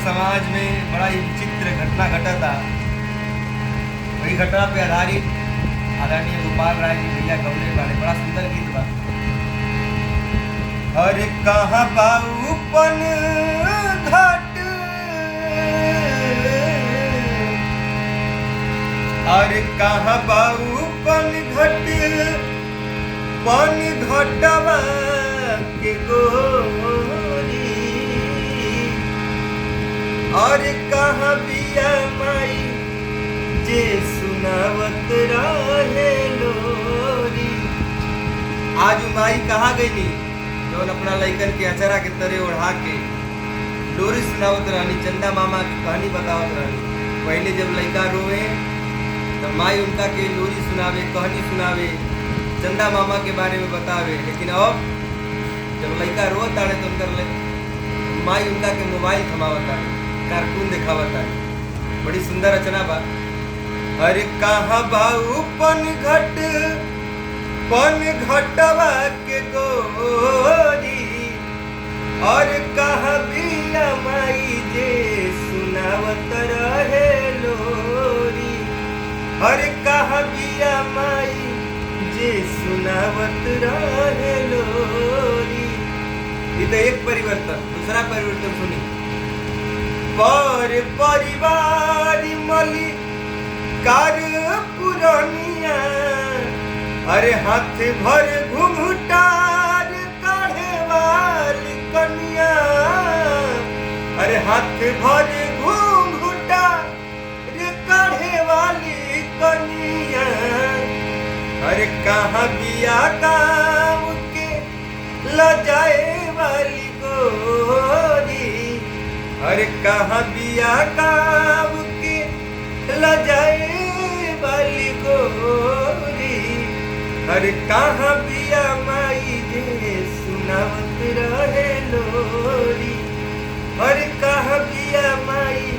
समाज में बड़ा ही विचित्र घटना घटा था। वही घटना पे आधारित आदरणीय गोपाल राय जी भैया गौले वाले बड़ा सुंदर गीत बा। अरे कहाँ बाऊपन घाट, अरे कहाँ बाऊपन घट पन घटवा के गोरी, और कहाँ बिया माई जे सुनावत रहे लोरी। आज माई कहाँ गई जौन अपना लइकन के अचरा के तरे ओढ़ा के लोरी सुनावत रहनी, चंदा मामा की कहानी बतावत रहनी। पहले जब लइका रोवे तो माई उनका के लोरी सुनावे, कहानी सुनावे, चंदा मामा के बारे में बतावे। लेकिन अब जब लइका रो ताड़े तो माई उनका के मोबाइल थमावता है, कार्टून दिखावता है। बड़ी सुंदर रचना बा। अरे कहाँ बाऊ पन घट पन घटवा के गोरी, और कहाँ बिया माई जे सुनावत रहे लोरी। अरे कहाँ बिया माई जे सुनावत रहे लोरी। ये तो एक परिवर्तन। दूसरा परिवर्तन सुनी। पर परिवार मली कार पुरानिया, अरे हाथ भर घुंघटार काढ़े वाली कनिया, अरे हाथ भर घुंघटार काढ़े वाली कनिया। अरे कहाँ बिया गाँव के लजाए वाली गोरी, अरे कहाँ बिया गाँव के लजाए वाली गोरी। अरे कहाँ बिया माई जे सुनावत रहे लोरी, अरे कहाँ बिया माई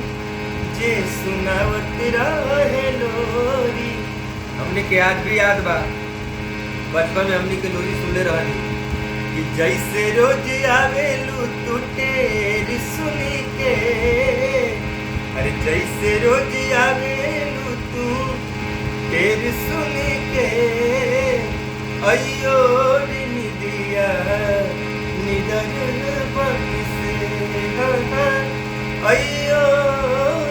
जे सुनावत रहे लोरी। हमने के आज भी याद बा, बचपन में हमने के लोरी सुनले रहनी कि जैसे रोज आवेलू तू टेर सुनी के, अरे जैसे रोज आवेलू तू टेर सुनी के, अयो रे निदिया निदरन बनी से, अयो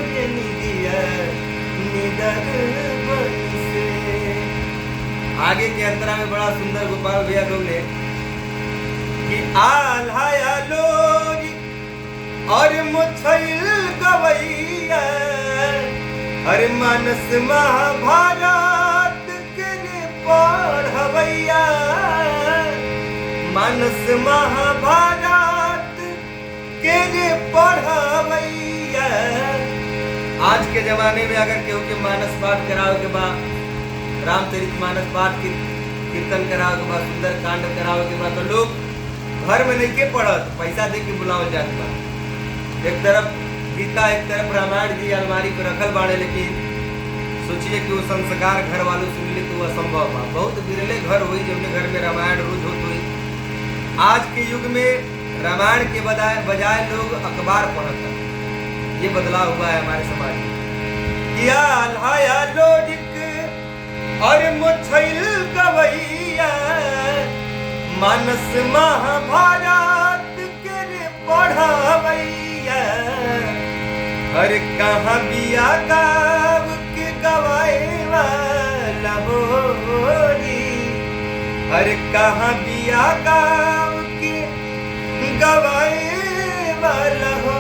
रे निदिया निदरन बनी से। आगे के अंतरा में बड़ा सुंदर गोपाल भैया गौले कि आल्हाया लोरी और मुछैल गवैया, अरे मानस महाभारत के पढ़वैया, मानस महाभारत के पढ़वैया। आज के जमाने में अगर केहू के मानस पाठ करावे के बाद, रामचरित मानस पाठ के कीर्तन करावे के बाद, सुंदर कांड करावे के बाद, तो लोग घर में नहीं के पढ़त, पैसा दे के बुलावल जात बा। एक तरफ गीता, एक तरफ रामायण जी अलमारी पर रखल बाड़े, लेकिन सोचिए कि वो संस्कार घर वालों सुन ले तो असंभव बा। बहुत बिरले घर हुई जिनके घर में रामायण रोज होत हुई। आज के युग में रामायण के बजाय लोग अखबार पढ़ता। ये बदलाव हुआ है हमारे समाज में। किया लाया लोरिक और मुछैल गवैया, मानस महाभारत के पढ़वैया। अरे कहाँ बिया गाँव के गवाए वाला होरी, अरे कहाँ बिया गाँव के गवाए वाला हो।